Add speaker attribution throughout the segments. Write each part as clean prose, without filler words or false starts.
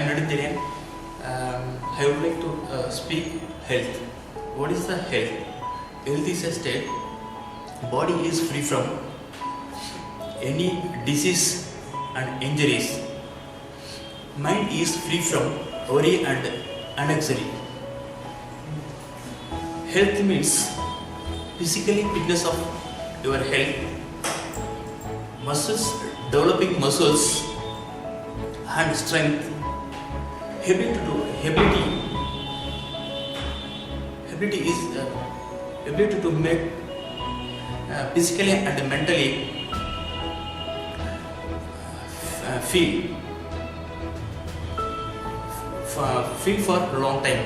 Speaker 1: Nadindire. I would like to speak health. What is the health? Health is a state. Body is free from any disease and injuries. Mind is free from worry and anxiety. Health means physically fitness of your health, muscles, developing muscles and strength, ability is ability to make physically and mentally feel for a long time.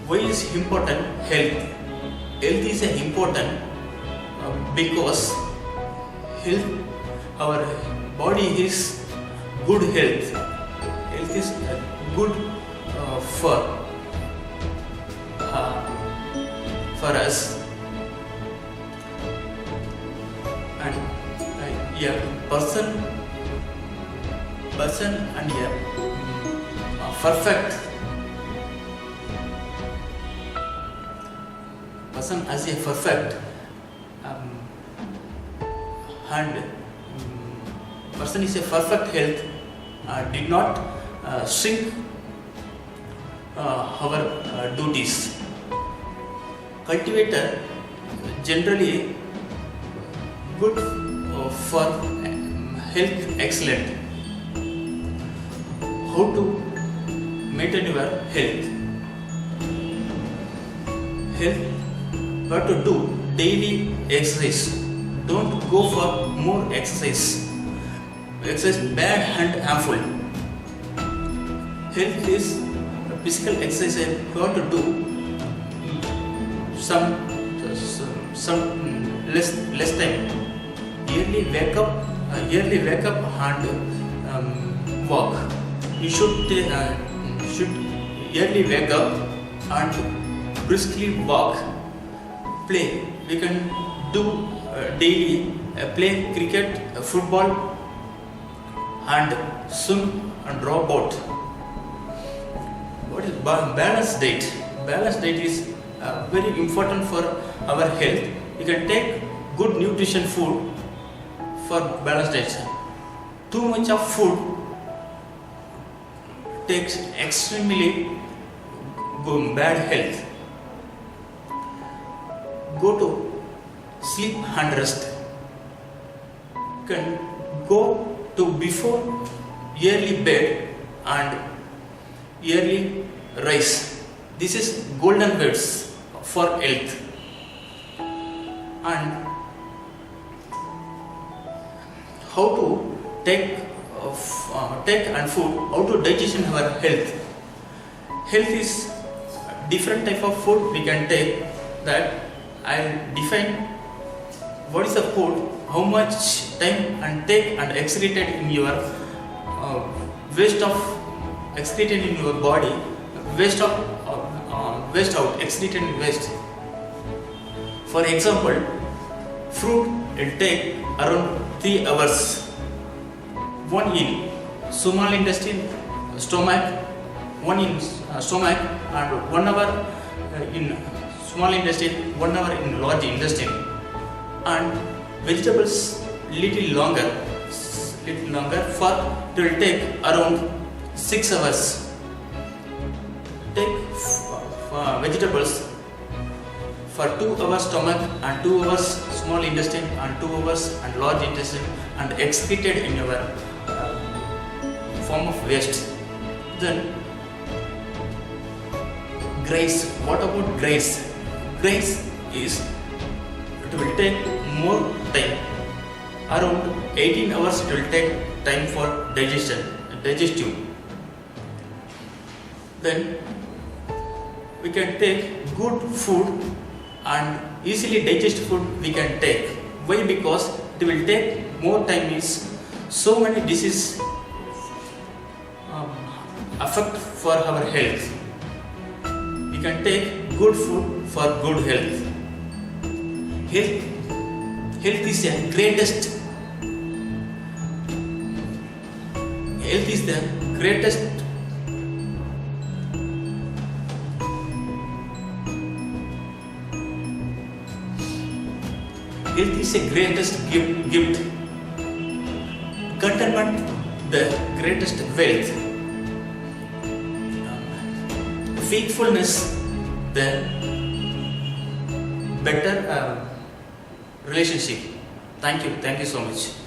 Speaker 1: Why is important health? Health is important because our body is good health. Health is good for us, and a person and a perfect person as a perfect and person is a perfect health did not shrink our duties. Cultivator generally good for health excellent. How to maintain your health? What to do? Daily exercise. Don't go for more exercise. Exercise bad and harmful. Health is physical exercise. What to do? Some less time. Yearly wake up and walk. You should yearly wake up and briskly walk. Play. We can do daily play cricket, football, and swim and draw boat. What is balanced diet? Balanced diet is very important for our health. You can take good nutrition food for balanced diet. Too much of food takes extremely bad health. Go to sleep and rest. Can go to before yearly bed and yearly rise. This is golden words for health. And how to take and food, how to digestion our health. Health is different type of food we can take. That I'll define what is the food, how much time and take and excreted in your waste of excreted in your body, waste out, excreted in waste. For example, fruit will take around 3 hours. One in small intestine, stomach, one in stomach, and 1 hour in small intestine, 1 hour in large intestine. And vegetables little longer for it will take around 6 hours. Take vegetables for 2 hours stomach and 2 hours small intestine and 2 hours and large intestine and excreted in your form of waste. Then grace. What about grace? Grace is it will take more time. Around 18 hours it will take time for digestive. Then we can take good food and easily digest food we can take. Why? Because it will take more time. Means so many diseases affect for our health. We can take good food for good health. Health is the greatest Health is the greatest Health is the greatest gift. Contentment, the greatest wealth. Faithfulness, the better relationship. Thank you so much.